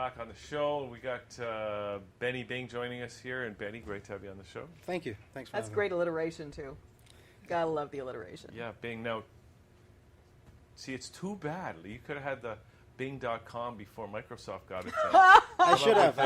back on the show. We got Benny Bing joining us here. And Benny, great to have you on the show. Thank you. Thanks for That's having great alliteration, too. Gotta love the alliteration. Yeah, Bing. Now, see, it's too bad. You could have had the Bing.com before Microsoft got it. I should have.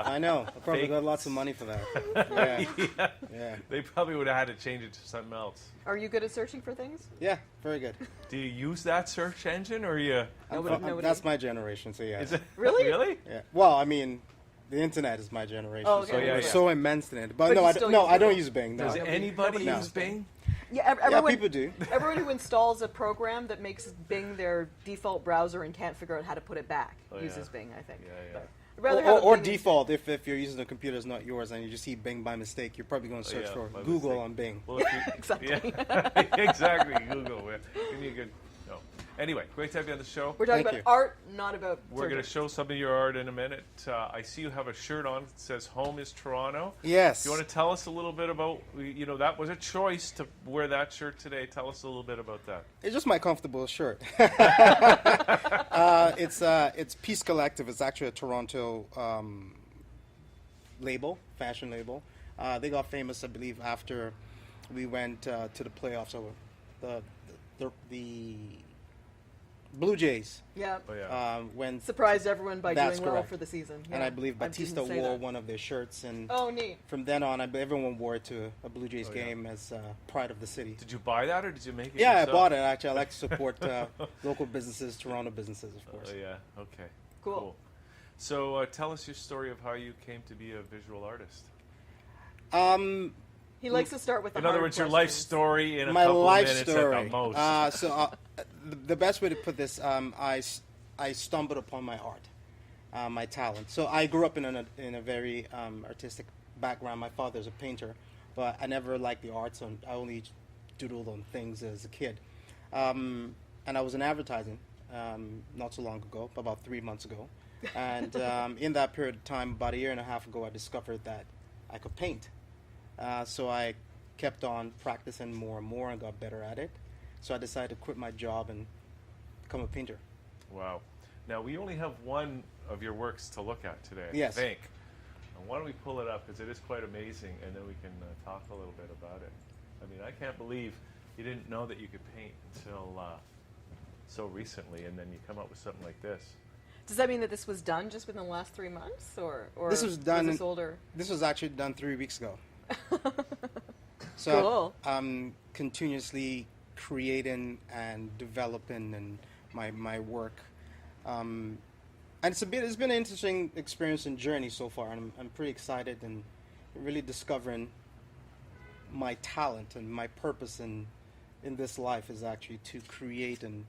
I know. I probably fake- got lots of money for that. Yeah. Yeah. They probably would have had to change it to something else. Are you good at searching for things? Yeah, very good. Do you use that search engine, or you? That's my generation, so yeah. Is it Really? Really? Yeah. Well, I mean, the internet is my generation, Oh, okay. so Yeah, we're yeah. so immense in it. But But no, you I still no, use I don't Bing? use Bing. No. Does anybody nobody use Bing? Yeah, Yeah, everyone, people do. everyone who installs a program that makes Bing their default browser and can't figure out how to put it back uses Bing, I think. Yeah, yeah. But I'd rather have a Or Bing default, if you're using a computer that's not yours and you just see Bing by mistake, you're probably going to search for by Google mistake. on Bing. Well, if you, Exactly. Yeah, exactly. Google. Yeah. Give me a good. No. Anyway, great to have you on the show. We're talking Thank about you. art, not about We're going to surgery. show some of your art in a minute. I see you have a shirt on that says "Home is Toronto." Yes. Do you want to tell us a little bit about? That was a choice to wear that shirt today. Tell us a little bit about that. It's just my comfortable shirt. It's Peace Collective. It's actually a Toronto label, fashion label. They got famous, I believe, after we went to the playoffs. So the Blue Jays Yeah. Oh yeah. went, Surprised everyone by That's doing well correct. for the season. and Yeah. I believe Batista didn't say wore that. one of their shirts, and Oh, neat. from then on, everyone wore it to a Blue Jays Oh, yeah. game as pride of the city. Did you buy that or did you make it? Yeah, I yourself? bought it. Actually, I like to support local businesses, Toronto businesses, of course. Oh yeah. Okay. Cool. So tell us your story of how you came to be a visual artist. He likes to start with the In other hard words, your life questions. story in a My couple life of minutes story. at the most. The best way to put this, I stumbled upon my art, my talent. So I grew up in a very artistic background. My father's a painter, but I never liked the arts. So I only doodled on things as a kid. And I was in advertising not so long ago, about 3 months ago. And in that period of time, about a year and a half ago, I discovered that I could paint. So I kept on practicing more and more and got better at it. So I decided to quit my job and become a painter. Wow. Now, we only have one of your works to look at today, Yes. I think. And why don't we pull it up, because it is quite amazing, and then we can talk a little bit about it. I mean, I can't believe you didn't know that you could paint until so recently, and then you come up with something like this. Does that mean that this was done just within the last 3 months, or This was done this older? This was actually done 3 weeks ago. So Cool. I'm continuously creating and developing and my work. And it's been an interesting experience and journey so far, and I'm pretty excited and really discovering my talent and my purpose in this life is actually to create and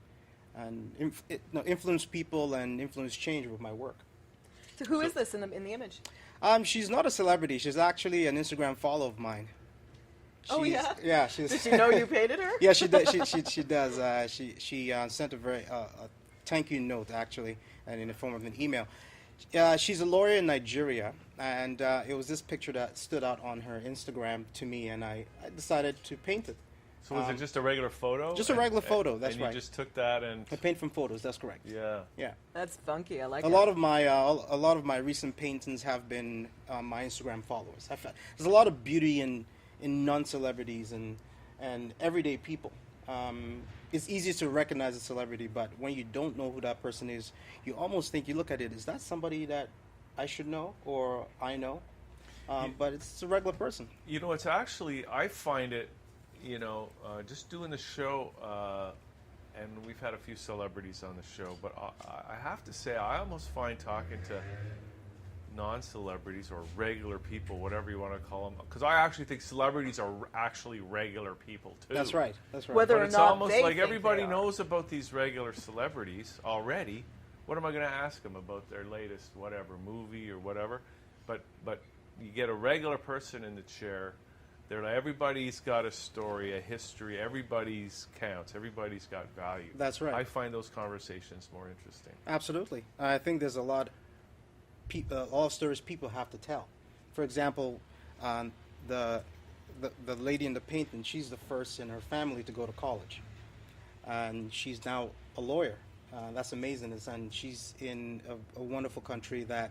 influence people and influence change with my work. So who is this in the image? She's not a celebrity. She's actually an Instagram follow of mine. Oh, She's- yeah? Yeah, she's. Does she know you painted her? Yeah, she does. She does. She sent a very a thank you note actually, and in the form of an email. She's a lawyer in Nigeria, and it was this picture that stood out on her Instagram to me, and I decided to paint it. So was it just a regular photo? Just a regular photo, that's and right. you just took that and... I paint from photos. That's correct. Yeah. Yeah. That's funky. I like A it. lot of my recent paintings have been my Instagram followers. There's a lot of beauty in non-celebrities and everyday people. It's easy to recognize a celebrity, but when you don't know who that person is, you almost think, you look at it, is that somebody that I should know or I know? But it's a regular person. You know, it's actually, I find it, just doing the show, and we've had a few celebrities on the show, but I have to say, I almost find talking to non-celebrities or regular people, whatever you want to call them, because I actually think celebrities are actually regular people too. That's right. That's right. Whether But or it's not almost they like think everybody they are. knows about these regular celebrities already. What am I going to ask them about their latest whatever movie or whatever? But you get a regular person in the chair. They're like, everybody's got a story, a history. Everybody's counts. Everybody's got value. That's right. I find those conversations more interesting. Absolutely. I think there's a lot of stories people have to tell. For example, the lady in the painting, she's the first in her family to go to college. And she's now a lawyer. That's amazing. And she's in a wonderful country that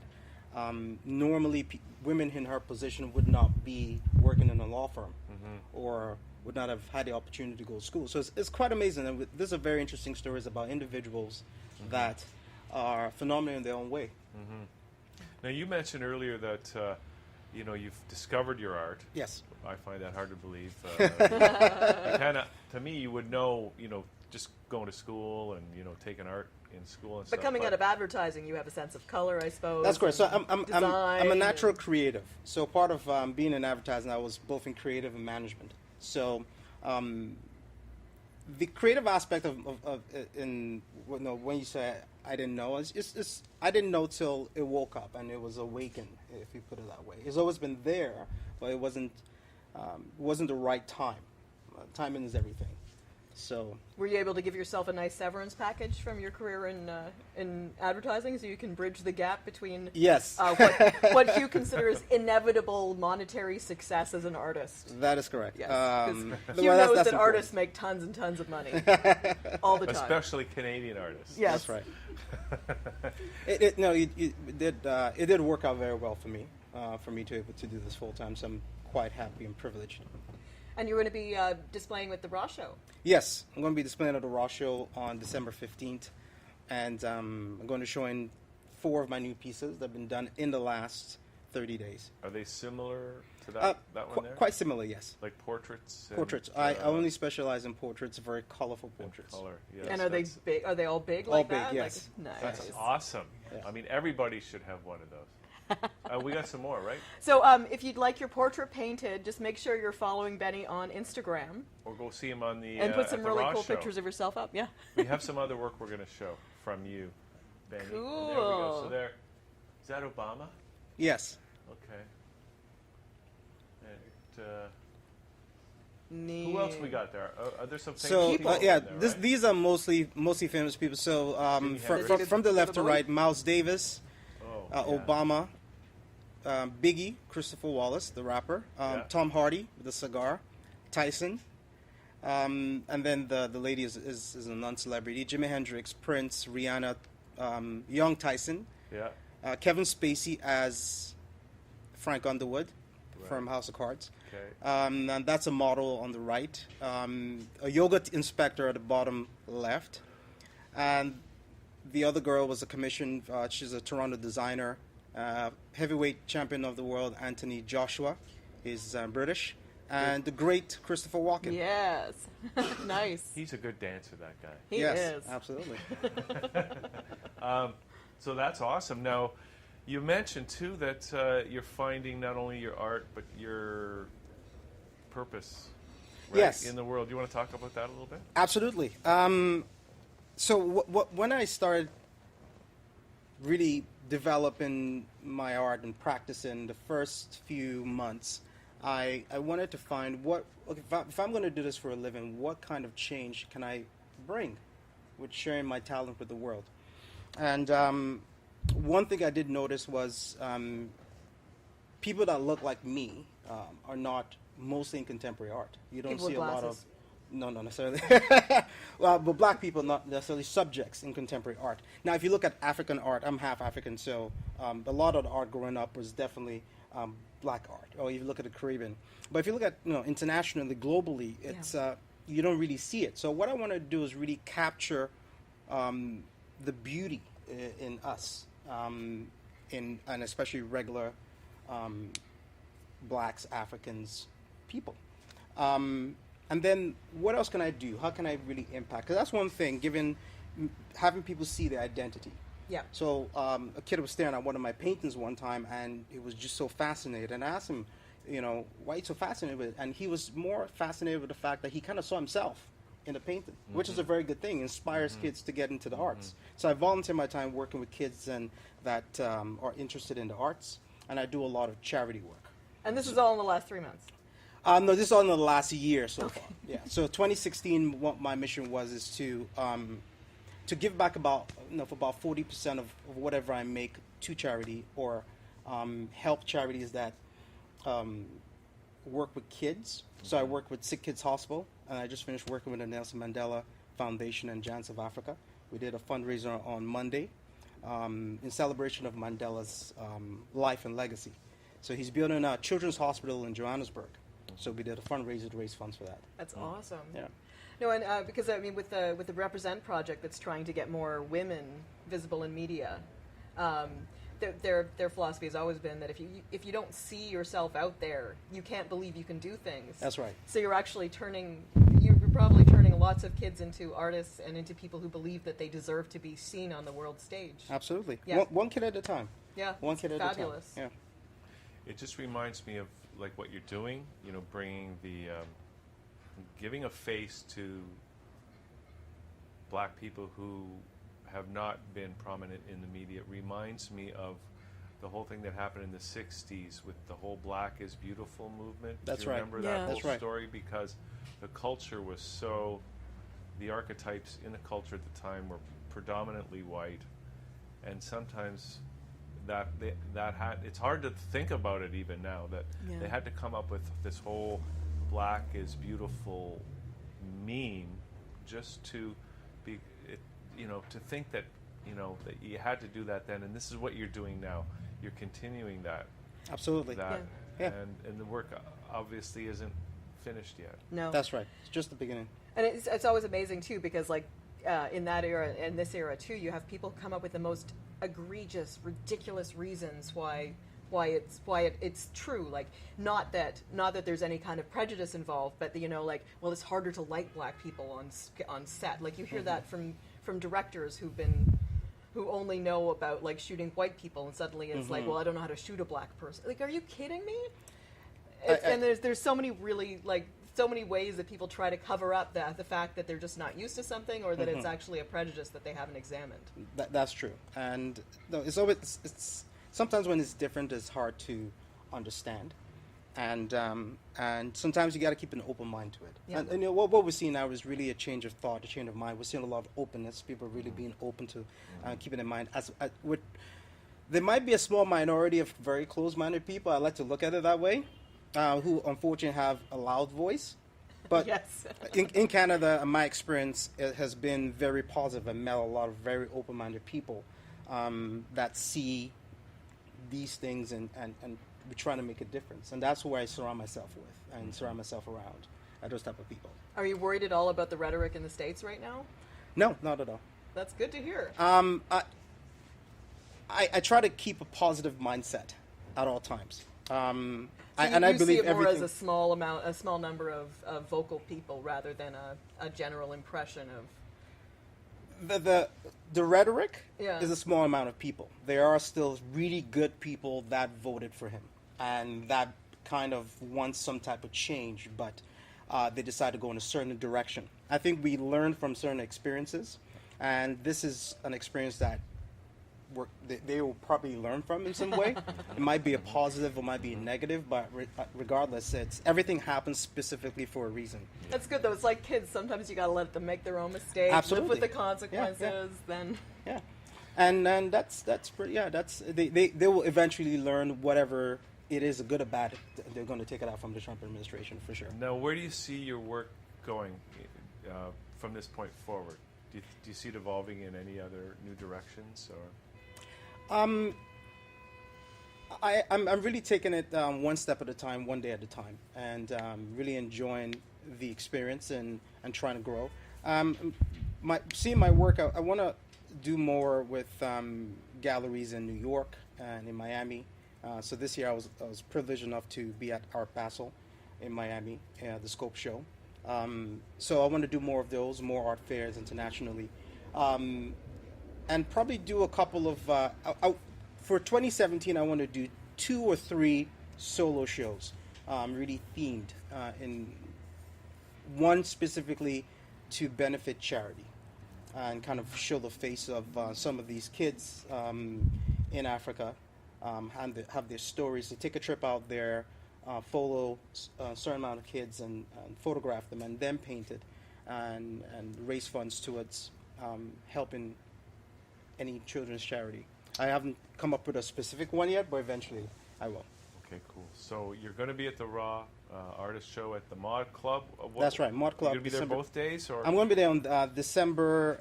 normally women in her position would not be working in a law firm or would not have had the opportunity to go to school. So it's quite amazing. And these are very interesting stories about individuals that are phenomenal in their own way. Now, you mentioned earlier that you've discovered your art. Yes. I find that hard to believe. Kinda, to me, you would know, just going to school and taking art in school and stuff. But coming out of advertising, you have a sense of color, I suppose. That's correct. So I'm a natural and creative. So part of being in advertising, I was both in creative and management. So the creative aspect of when you say I didn't know, it's I didn't know till it woke up and it was awakened, if you put it that way. It's always been there, but it wasn't the right time. Timing is everything. So, were you able to give yourself a nice severance package from your career in advertising, so you can bridge the gap between yes, what you consider is inevitable monetary success as an artist? That is correct. Yes, Hugh knows that artists make tons and tons of money all the time, especially Canadian artists. That's Yes, right. It did work out very well for me to be able to do this full time. So I'm quite happy and privileged. And you're going to be displaying with the Raw Show. Yes, I'm going to be displaying at the Raw Show on December 15th. And I'm going to show in 4 of my new pieces that have been done in the last 30 days. Are they similar to that one there? Quite similar, yes. Like portraits? Portraits. I only specialize in portraits, very colorful portraits. Color, yes. And are they big? Are they all big all like big, that? yes. Like, nice. That's awesome. Yes. I mean, everybody should have one of those. We got some more, right? So if you'd like your portrait painted, just make sure you're following Benny on Instagram. Or go see him on the and put some at the really Raw cool show. pictures of yourself up. Yeah. We have some other work we're going to show from you, Benny. Cool. And there we go. So there. Is that Obama? Yes. Okay. And, Neat. who else we got there? Are there some famous So people yeah, in there, right? these are mostly famous people. So from the left to right, Miles Davis, yeah. Obama, Biggie, Christopher Wallace, the rapper, Tom Hardy, the cigar, Tyson, and then the lady is a non-celebrity, Jimi Hendrix, Prince, Rihanna, young Tyson, Kevin Spacey as Frank Underwood from House of Cards. Okay. And that's a model on the right, a yoga inspector at the bottom left, and the other girl was a commission. She's a Toronto designer, heavyweight champion of the world, Anthony Joshua, is British, and the great Christopher Walken. Yes. Nice. He's a good dancer, that guy. He is. Absolutely. So that's awesome. Now, you mentioned, too, that you're finding not only your art, but your purpose in the world. Do you want to talk about that a little bit? Absolutely. So when I started really developing my art and practicing the first few months, I wanted to find if I'm going to do this for a living, what kind of change can I bring with sharing my talent with the world? And one thing I did notice was people that look like me are not mostly in contemporary art. You don't People see with a lot of... glasses. No, not necessarily. Well, but black people not necessarily subjects in contemporary art. Now, if you look at African art, I'm half African, so a lot of the art growing up was definitely black art. Or if you look at the Caribbean, but if you look at internationally, globally, it's you don't really see it. So what I want to do is really capture the beauty in us, and especially regular blacks, Africans, people. And then what else can I do? How can I really impact? Because that's one thing, having people see their identity. Yeah. So a kid was staring at one of my paintings one time, and he was just so fascinated. And I asked him, why are you so fascinated with it? And he was more fascinated with the fact that he kind of saw himself in the painting, which is a very good thing. It inspires kids to get into the arts. So I volunteer my time working with kids that are interested in the arts, and I do a lot of charity work. And this is all in the last 3 months? No, this is all in the last year so far. Yeah. So 2016, what my mission is to give back about 40% of whatever I make to charity, or help charities that work with kids. So I work with Sick Kids Hospital, and I just finished working with the Nelson Mandela Foundation and Giants of Africa We did a fundraiser on Monday in celebration of Mandela's life and legacy. So he's building a children's hospital in Johannesburg. So we did a fundraiser to raise funds for that. That's awesome. Yeah. No, and because I mean, with the Represent project that's trying to get more women visible in media, their philosophy has always been that if you don't see yourself out there, you can't believe you can do things. That's right. So you're probably turning lots of kids into artists and into people who believe that they deserve to be seen on the world stage. Absolutely. Yeah. One kid at a time. Yeah. One kid at a time. Fabulous. Yeah. It just reminds me of like what you're doing, bringing giving a face to black people who have not been prominent in the media. It reminds me of the whole thing that happened in the 60s with the whole Black is Beautiful movement. That's Do you right. remember Yeah. that whole That's right. story? Because the culture was the archetypes in the culture at the time were predominantly white, and sometimes it's hard to think about it even now that they had to come up with this whole Black is Beautiful meme just to be, to think that that you had to do that then, and this is what you're doing now. You're continuing that. Absolutely. That, Yeah. And the work obviously isn't finished yet. No. That's right. It's just the beginning. And it's always amazing too, because like in that era, in this era too, you have people come up with the most egregious, ridiculous reasons why it's true. Like not that there's any kind of prejudice involved, but like, well, it's harder to like black people on set. Like you hear that from directors who only know about like shooting white people, and suddenly it's like, well, I don't know how to shoot a black person. Like, are you kidding me? And there's so many really like so many ways that people try to cover up the fact that they're just not used to something, or that it's actually a prejudice that they haven't examined. That's true. And no, it's sometimes when it's different, it's hard to understand. And sometimes you got to keep an open mind to it. Yeah. And what we're seeing now is really a change of thought, a change of mind. We're seeing a lot of openness. People are really being open to keeping in mind. There might be a small minority of very closed-minded people, I like to look at it that way, who unfortunately have a loud voice. But Yes. in Canada, my experience, it has been very positive. I met a lot of very open-minded people that see these things and we're trying to make a difference. And that's who I surround myself with and surround myself around, those type of people. Are you worried at all about the rhetoric in the States right now? No, not at all. That's good to hear. I try to keep a positive mindset at all times. I believe see it more everything. as a small number of vocal people rather than a general impression of. The rhetoric Yeah. is a small amount of people. There are still really good people that voted for him and that kind of want some type of change, but they decide to go in a certain direction. I think we learn from certain experiences, and this is an experience that they will probably learn from in some way. It might be a positive, it might be a negative, but regardless, everything happens specifically for a reason. That's good though. It's like kids. Sometimes you gotta let them make their own mistakes, Absolutely. live with the consequences. Yeah. Then Yeah, and that's pretty. Yeah, they will eventually learn whatever it is, good or bad. They're going to take it out from the Trump administration for sure. Now, where do you see your work going from this point forward? Do you see it evolving in any other new directions, or? I'm really taking it one step at a time, one day at a time, and really enjoying the experience and trying to grow. Seeing my work, I want to do more with galleries in New York and in Miami. So this year I was privileged enough to be at Art Basel in Miami, the Scope Show. So I want to do more of those, more art fairs internationally. And probably do a couple of, for 2017, I want to do 2 or 3 solo shows, really themed, in one specifically to benefit charity and kind of show the face of some of these kids in Africa, have their stories. So take a trip out there, follow a certain amount of kids and photograph them and then paint it and raise funds towards helping any children's charity. I haven't come up with a specific one yet, but eventually I will. Okay, cool. So you're going to be at the Raw Artist Show at the Mod Club? That's right, Mod Club. You're going to be there both days? Or? I'm going to be there on December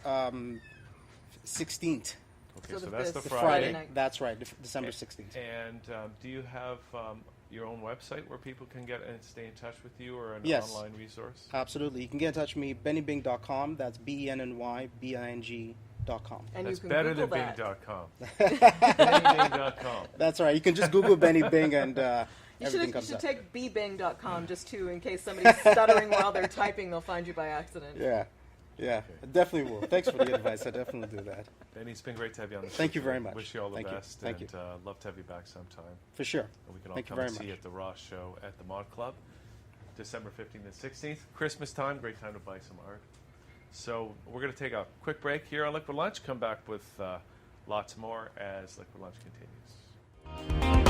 16th. Okay, So so the- that's the the Friday. Friday night. That's right, December 16th. And do you have your own website where people can get and stay in touch with you, or an Yes. online resource? Absolutely. You can get in touch with me, bennybing.com. That's BENNYBING.com. And That's you can better Google than that. Bing.com. BennyBing.com. That's right. You can just Google Benny Bing and You everything should comes up. take bbing.com just to, in case somebody's stuttering while they're typing, they'll find you by accident. Yeah. Yeah, I definitely will. Thanks for the advice. I definitely do that. Benny, it's been great to have you on the show. Thank you very today. much. Wish you all the Thank you. best. Thank and you. Love to have you back sometime. For sure. And we can all Thank you come very and see you much. at the Ross Show at the Mod Club, December 15th and 16th. Christmas time, great time to buy some art. So we're going to take a quick break here on Liquid Lunch. Come back with lots more as Liquid Lunch continues.